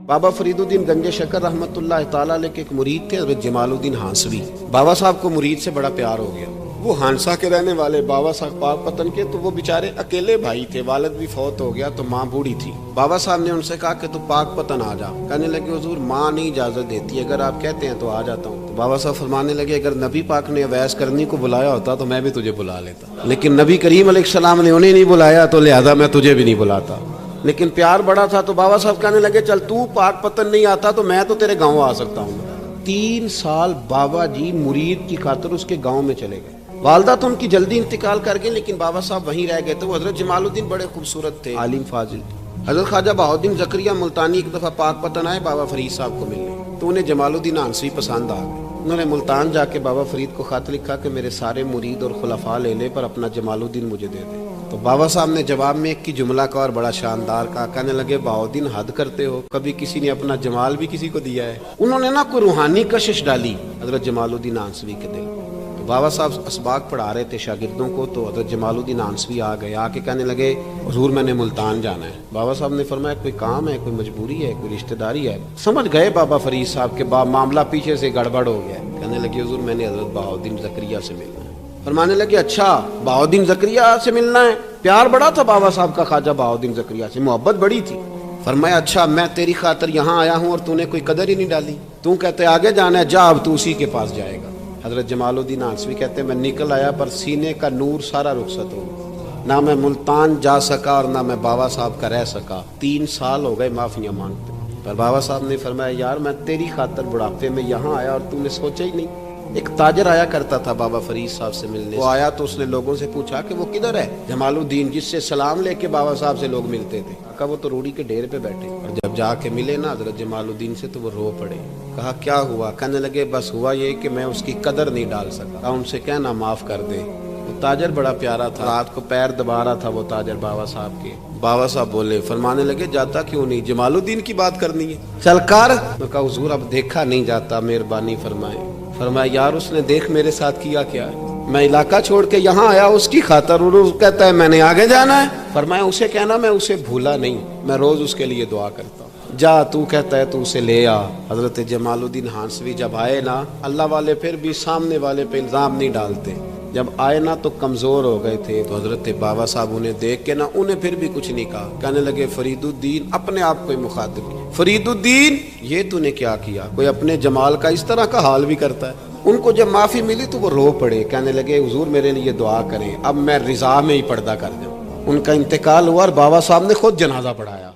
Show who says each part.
Speaker 1: بابا فریدالدین گنج شکر رحمۃ اللہ تعالیٰ علیہ کے ایک مرید تھے حضرت جمال الدین ہانسوی۔ بابا صاحب کو مرید سے بڑا پیار ہو گیا۔ وہ ہانسا کے رہنے والے بابا صاحب پاک پتن کے، تو وہ بیچارے اکیلے بھائی تھے، والد بھی فوت ہو گیا تو ماں بوڑھی تھی۔ بابا صاحب نے ان سے کہا کہ تو پاک پتن آ جا۔ کہنے لگے حضور ماں نہیں اجازت دیتی، اگر آپ کہتے ہیں تو آ جاتا ہوں۔ تو بابا صاحب فرمانے لگے اگر نبی پاک نے اویس کرنی کو بلایا ہوتا تو میں بھی تجھے بلا لیتا، لیکن نبی کریم علیہ السلام نے انہیں نہیں بلایا تو لہذا میں تجھے بھی نہیں بلاتا۔ لیکن پیار بڑا تھا تو بابا صاحب کہنے لگے چل تو پاک پتن نہیں آتا تو میں تو تیرے گاؤں آ سکتا ہوں۔ 3 سال بابا جی مرید کی خاطر اس کے گاؤں میں چلے گئے۔ والدہ تو ان کی جلدی انتقال کر گئی لیکن بابا صاحب وہیں رہ گئے تھے۔ وہ حضرت جمال الدین بڑے خوبصورت تھے، عالم فاضل تھے۔ حضرت خواجہ بہاؤالدین زکریا ملتانی ایک دفعہ پاک پتن آئے بابا فرید صاحب کو ملنے، تو انہیں جمال الدین ہانسوی پسند آ گئے۔ انہوں نے ملتان جا کے بابا فرید کو خط لکھا کہ میرے سارے مرید اور خلفاء لے لے پر اپنا جمال الدین مجھے دے دے۔ تو بابا صاحب نے جواب میں ایک کی جملہ کا اور بڑا شاندار کہا، کہنے لگے بہاؤالدین حد کرتے ہو، کبھی کسی نے اپنا جمال بھی کسی کو دیا ہے؟ انہوں نے نا کوئی روحانی کشش ڈالی حضرت جمال الدین ہانسوی کے دل۔ تو بابا صاحب اسباق پڑھا رہے تھے شاگردوں کو، تو حضرت جمال الدین ہانسوی آ گئے، آ کے کہنے لگے حضور میں نے ملتان جانا ہے۔ بابا صاحب نے فرمایا کوئی کام ہے، کوئی مجبوری ہے، کوئی رشتہ داری ہے؟ سمجھ گئے بابا فرید صاحب کے معاملہ پیچھے سے گڑبڑ ہو گیا۔ کہنے لگے حضور میں نے حضرت بہاؤالدین زکریا سے ملنا ہے۔ فرمانے لگے اچھا بہاؤالدین زکریا سے ملنا ہے؟ پیار بڑا تھا بابا صاحب کا خواجہ بہاؤالدین زکریا سے، محبت بڑی تھی۔ فرمایا اچھا میں تیری خاطر یہاں آیا ہوں اور تو نے کوئی قدر ہی نہیں ڈالی، تو کہتے آگے جانا ہے، جا اب تو اسی کے پاس جائے گا۔ حضرت جمال الدین ہانسوی کہتے میں نکل آیا پر سینے کا نور سارا رخصت ہو گیا، نہ میں ملتان جا سکا اور نہ میں بابا صاحب کا رہ سکا۔ 3 سال ہو گئے معافیاں مانگتے، پر بابا صاحب نے فرمایا یار میں تیری خاطر بڑھاپے میں یہاں آیا اور تو نے سوچا ہی نہیں۔ ایک تاجر آیا کرتا تھا بابا فرید صاحب سے ملنے، وہ آیا تو اس نے لوگوں سے پوچھا کہ وہ کدھر ہے جمال الدین جس سے سلام لے کے بابا صاحب سے لوگ ملتے تھے؟ کہا وہ تو روڑی کے ڈھیر پہ بیٹھے، اور جب جا کے ملے نا حضرت جمال الدین سے تو وہ رو پڑے۔ کہا کیا ہوا؟ کہنے لگے بس ہوا یہ کہ میں اس کی قدر نہیں ڈال سکا، ان سے کہنا معاف کر دے۔ وہ تاجر بڑا پیارا تھا، رات کو پیر دبا رہا تھا وہ تاجر بابا صاحب کے۔ بابا صاحب بولے، فرمانے لگے جاتا کیوں نہیں، جمال الدین کی بات کرنی ہے، چل کر۔ میں کہا حضور اب دیکھا نہیں جاتا، مہربانی فرمائے۔ فرمایا یار اس نے دیکھ میرے ساتھ کیا کیا ہے، میں علاقہ چھوڑ کے یہاں آیا اس کی خاطر، اور وہ کہتا ہے میں نے آگے جانا ہے۔ فرمایا اسے کہنا میں اسے بھولا نہیں، میں روز اس کے لیے دعا کرتا ہوں، جا تو کہتا ہے تو اسے لے آ۔ حضرت جمال الدین ہانسوی جب آئے نا، اللہ والے پھر بھی سامنے والے پہ الزام نہیں ڈالتے، جب آئے نا تو کمزور ہو گئے تھے، تو حضرت بابا صاحب انہیں دیکھ کے نا انہیں پھر بھی کچھ نہیں کہا، کہنے لگے فرید الدین، اپنے آپ کو ہی مخاطب کیا، فرید الدین یہ تو نے کیا کیا؟ کوئی اپنے جمال کا اس طرح کا حال بھی کرتا ہے؟ ان کو جب معافی ملی تو وہ رو پڑے، کہنے لگے حضور میرے لیے دعا کریں، اب میں رضا میں ہی پردہ کر دوں۔ ان کا انتقال ہوا اور بابا صاحب نے خود جنازہ پڑھایا۔